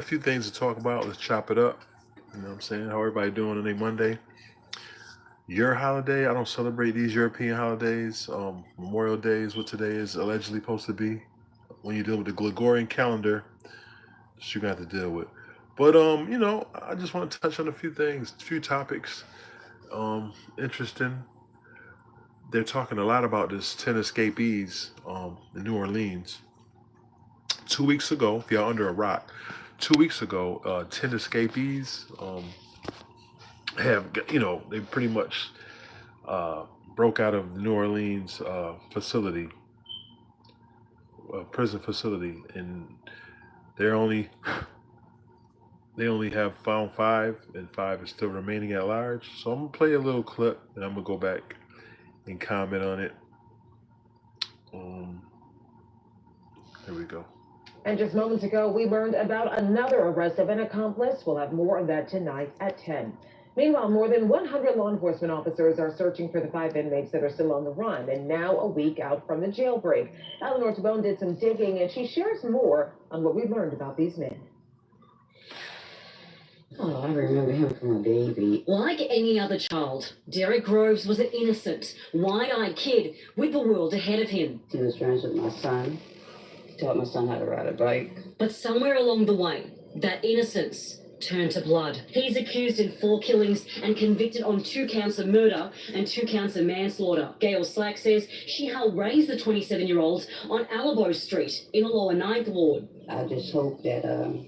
A few things to talk about. Let's chop it up. You know what I'm saying? How everybody doing on a Monday? Your holiday? I don't celebrate these European holidays. Memorial Day is what today is allegedly supposed to be. When you deal with the Gregorian calendar, that you're gonna have to deal with. But I just want to touch on a few things, a few topics. Interesting. They're talking a lot about this 10 escapees in New Orleans. 2 weeks ago, if y'all under a rock, 2 weeks ago, 10 escapees have, they pretty much broke out of the New Orleans facility, prison facility, and they're only they only have found five, and five is still remaining at large. So I'm gonna play a little clip, and I'm gonna go back and comment on it. Um, here we go. And just moments ago, we learned about another arrest of an accomplice. We'll have more of that tonight at 10. Meanwhile, more than 100 law enforcement officers are searching for the five inmates that are still on the run and now a week out from the jailbreak. Eleanor Tabone did some digging and she shares more on what we learned about these men. Oh, I remember him from a baby. Like any other child, Derek Groves was an innocent, wide-eyed kid with the world ahead of him. He was friends with my son. He taught my son how to ride a bike. But somewhere along the way, that innocence turned to blood. He's accused in 4 killings and convicted on 2 counts of murder and 2 counts of manslaughter. Gail Slack says she helped raise the 27-year-old on Alabo Street in the lower Ninth Ward. I just hope that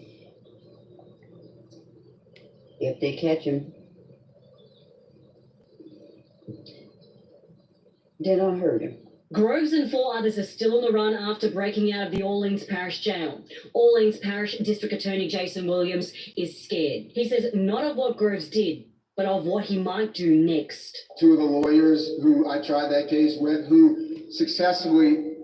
if they catch him, they don't hurt him. Groves and 4 others are still on the run after breaking out of the Orleans Parish Jail. Orleans Parish District Attorney Jason Williams is scared. He says not of what Groves did, but of what he might do next. 2 of the lawyers who I tried that case with, who successfully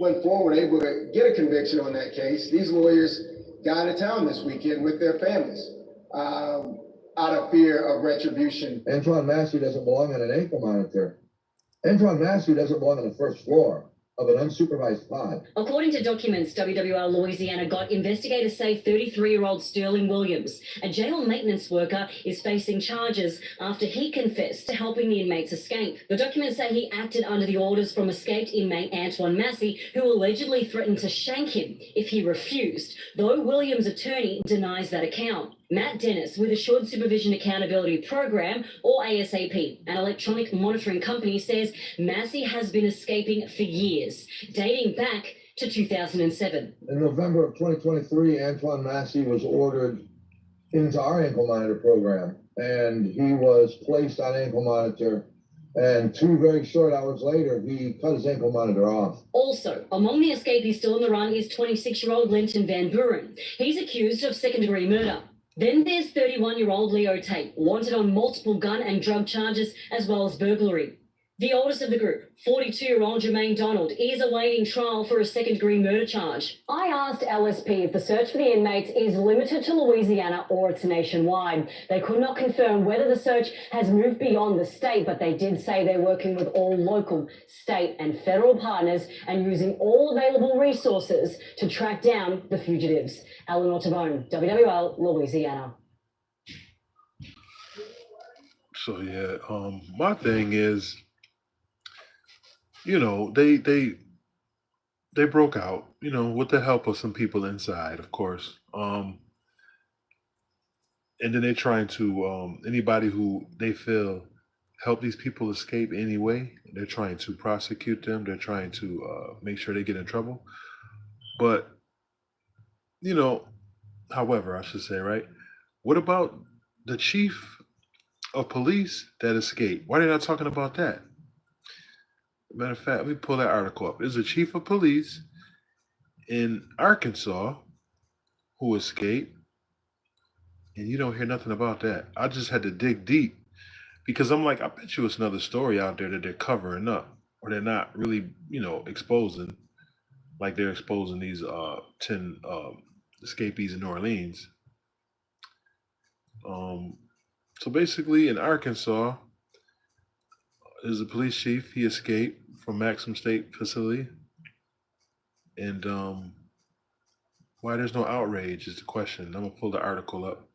went forward, able to get a conviction on that case, these lawyers got out of town this weekend with their families. Out of fear of retribution. Antoine Massey doesn't belong on an ankle monitor. Antoine Massey doesn't belong on the first floor of an unsupervised pod. According to documents WWL Louisiana got, investigators say 33-year-old Sterling Williams, a jail maintenance worker, is facing charges after he confessed to helping the inmates escape. The documents say he acted under the orders from escaped inmate Antoine Massey, who allegedly threatened to shank him if he refused, though Williams' attorney denies that account. Matt Dennis with Assured Supervision Accountability Program, or ASAP, an electronic monitoring company, says Massey has been escaping for years, dating back to 2007. In November of 2023, Antoine Massey was ordered into our ankle monitor program, and he was placed on ankle monitor, and 2 very short hours later, he cut his ankle monitor off. Also, among the escapees still on the run is 26-year-old Linton Van Buren. He's accused of second-degree murder. Then there's 31-year-old Leo Tate, wanted on multiple gun and drug charges as well as burglary. The oldest of the group, 42-year-old Jermaine Donald, is awaiting trial for a second-degree murder charge. I asked LSP if the search for the inmates is limited to Louisiana or it's nationwide. They could not confirm whether the search has moved beyond the state, but they did say they're working with all local, state and federal partners and using all available resources to track down the fugitives. Eleanor Tabone, WWL, Louisiana. So yeah, my thing is, they broke out, with the help of some people inside, of course. And then they're trying to anybody who they feel help these people escape anyway. They're trying to prosecute them. They're trying to make sure they get in trouble. But you know, however, I should say, right? What about the chief of police that escaped? Why are they not talking about that? Matter of fact, let me pull that article up. There's a chief of police in Arkansas who escaped, and you don't hear nothing about that. I just had to dig deep because I'm like, I bet you it's another story out there that they're covering up, or they're not really, exposing, like they're exposing these 10 escapees in New Orleans. So basically, in Arkansas, there's a police chief. He escaped from Maxim State Facility, and Why there's no outrage is the question. I'm gonna pull the article up.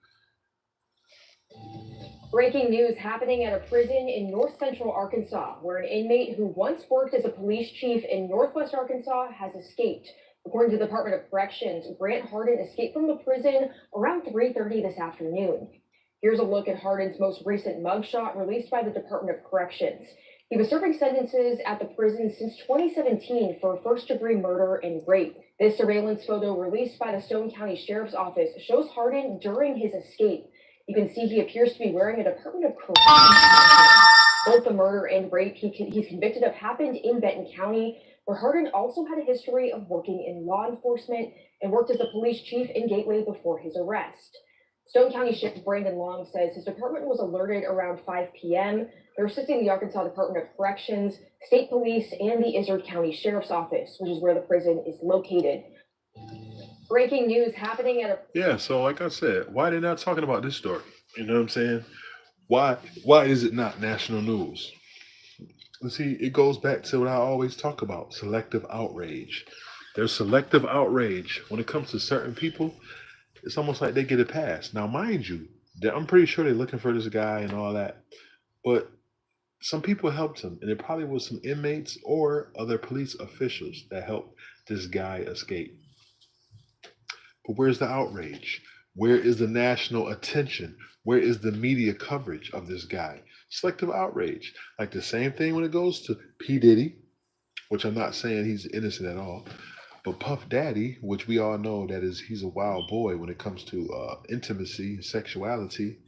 Breaking news happening at a prison in north central Arkansas, where an inmate who once worked as a police chief in northwest Arkansas has escaped. According to the Department of Corrections, Grant Harden escaped from the prison around 3:30 this afternoon. Here's a look at Harden's most recent mugshot released by the Department of Corrections. He was serving sentences at the prison since 2017 for first-degree murder and rape. This surveillance photo released by the Stone County Sheriff's Office shows Harden during his escape. You can see he appears to be wearing a Department of Corrections uniform. Both the murder and rape he's convicted of happened in Benton County, where Harden also had a history of working in law enforcement and worked as a police chief in Gateway before his arrest. Stone County Sheriff Brandon Long says his department was alerted around 5 p.m. They're assisting the Arkansas Department of Corrections, State Police, and the Izard County Sheriff's Office, which is where the prison is located. Breaking news happening at a Yeah, so like I said, why they not talking about this story? You know what I'm saying? Why is it not national news? You see, it goes back to what I always talk about: selective outrage. There's selective outrage when it comes to certain people. It's almost like they get a pass. Now, mind you, I'm pretty sure they're looking for this guy and all that, but some people helped him, and it probably was some inmates or other police officials that helped this guy escape. But where's the outrage? Where is the national attention? Where is the media coverage of this guy? Selective outrage. Like the same thing when it goes to P. Diddy, which I'm not saying he's innocent at all, but Puff Daddy, which we all know that is he's a wild boy when it comes to intimacy, sexuality.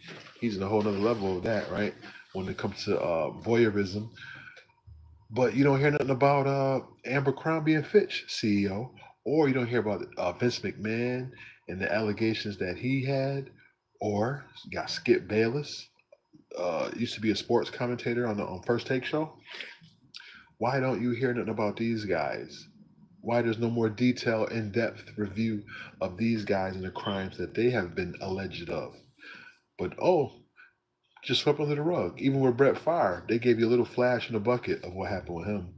He's in a whole nother level of that, right? When it comes to voyeurism. But you don't hear nothing about Amber Crombie and Fitch CEO, or you don't hear about Vince McMahon and the allegations that he had, or you got Skip Bayless, used to be a sports commentator on the First Take show. Why don't you hear nothing about these guys? Why there's no more detailed, in-depth review of these guys and the crimes that they have been alleged of? But just swept under the rug. Even with Brett Favre, they gave you a little flash in the bucket of what happened with him,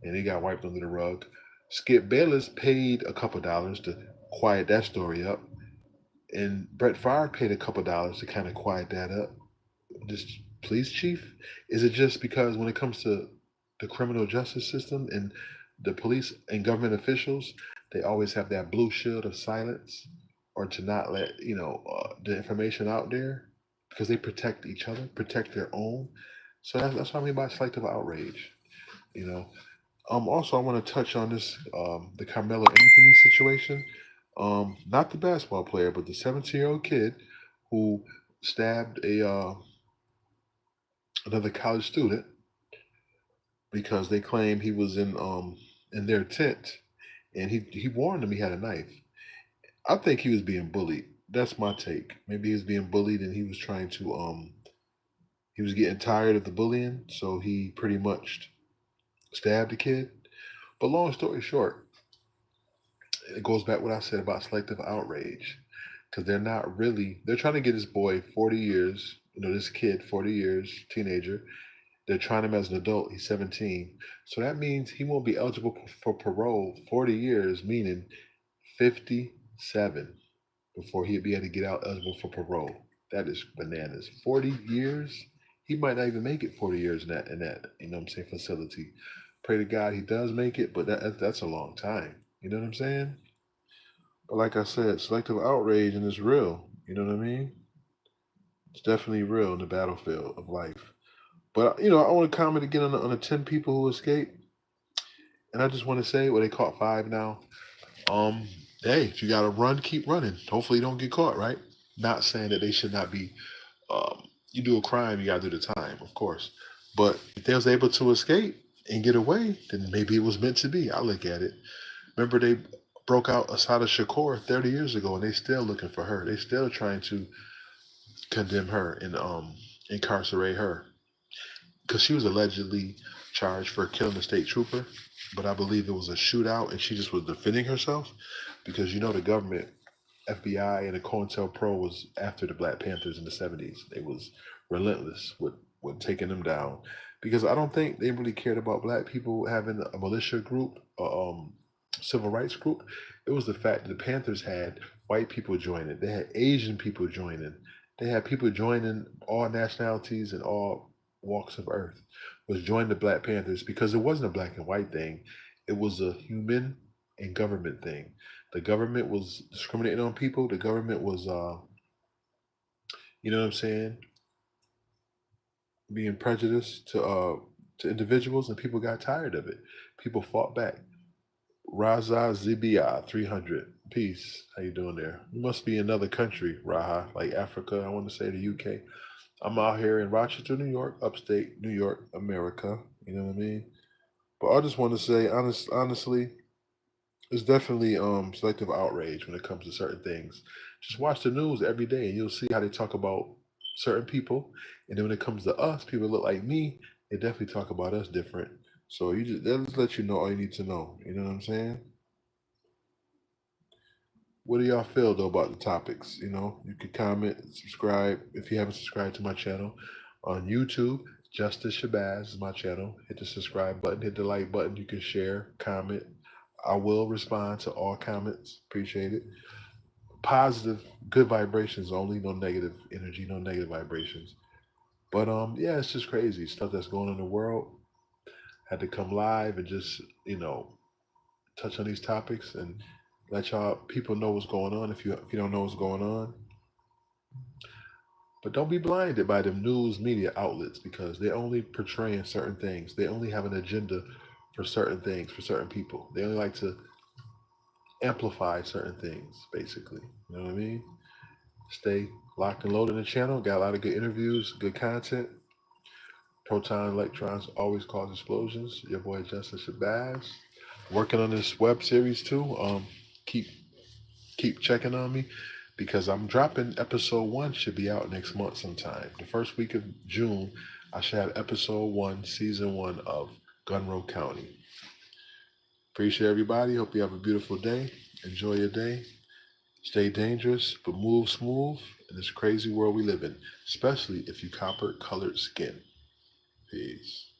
and he got wiped under the rug. Skip Bayless paid a couple dollars to quiet that story up, and Brett Favre paid a couple dollars to kind of quiet that up. This police chief, is it just because when it comes to the criminal justice system and the police and government officials, they always have that blue shield of silence, or to not let the information out there because they protect each other, protect their own. So that's what I mean by selective outrage. You know, also, I want to touch on this the Carmelo Anthony situation. Not the basketball player, but the 17-year-old kid who stabbed a another college student because they claim he was in their tent, and he warned them he had a knife. I think he was being bullied. That's my take. Maybe he was being bullied, and he was trying to he was getting tired of the bullying, so he pretty much stabbed the kid. But long story short, it goes back what I said about selective outrage, because they're trying to get this boy 40 years, this kid 40 years, teenager. They're trying him as an adult. He's 17. So that means he won't be eligible for parole 40 years, meaning 57 before he'd be able to get out eligible for parole. That is bananas. 40 years? He might not even make it 40 years in that, facility. Pray to God he does make it, but that's a long time. You know what I'm saying? But like I said, selective outrage and it's real. You know what I mean? It's definitely real in the battlefield of life. But I want to comment again on the 10 people who escaped, and I just want to say, well, they caught 5 now. Um, hey, if you got to run, keep running. Hopefully, you don't get caught. Right? Not saying that they should not be. You do a crime, you got to do the time, of course. But if they was able to escape and get away, then maybe it was meant to be. I look at it. Remember, they broke out Asada Shakur 30 years ago, and they still looking for her. They still trying to condemn her and incarcerate her because she was allegedly charged for killing a state trooper, but I believe it was a shootout and she just was defending herself because the government, FBI, and the COINTELPRO was after the Black Panthers in the 70s. They was relentless with taking them down because I don't think they really cared about black people having a militia group, civil rights group, it was the fact that the Panthers had white people joining, they had Asian people joining, they had people joining all nationalities and all walks of earth was joining the Black Panthers because it wasn't a black and white thing. It was a human and government thing. The government was discriminating on people. The government was, you know what I'm saying, being prejudiced to individuals, and people got tired of it. People fought back. Raza Zibia 300. Peace. How you doing there? You must be in another country, Raha, like Africa. I want to say the UK. I'm out here in Rochester, New York, upstate New York, America. You know what I mean? But I just want to say, honestly, it's definitely selective outrage when it comes to certain things. Just watch the news every day, and you'll see how they talk about certain people. And then when it comes to us, people look like me. They definitely talk about us different. So you just they'll just let you know all you need to know. You know what I'm saying? What do y'all feel though about the topics? You know, you can comment, subscribe if you haven't subscribed to my channel on YouTube. Justice Shabazz is my channel. Hit the subscribe button, hit the like button. You can share, comment. I will respond to all comments. Appreciate it. Positive, good vibrations only. No negative energy, no negative vibrations. But yeah, it's just crazy stuff that's going on in the world. Had to come live and just touch on these topics and let y'all people know what's going on if you don't know what's going on. But don't be blinded by them news media outlets because they're only portraying certain things. They only have an agenda for certain things, for certain people. They only like to amplify certain things, basically. You know what I mean? Stay locked and loaded in the channel. Got a lot of good interviews, good content. Proton electrons always cause explosions. Your boy Justice Shabazz. Working on this web series too. Keep checking on me because I'm dropping episode 1 should be out next month sometime. The first week of June, I should have episode 1, season 1 of Gunroe County. Appreciate everybody. Hope you have a beautiful day. Enjoy your day. Stay dangerous, but move smooth in this crazy world we live in, especially if you copper colored skin. Peace.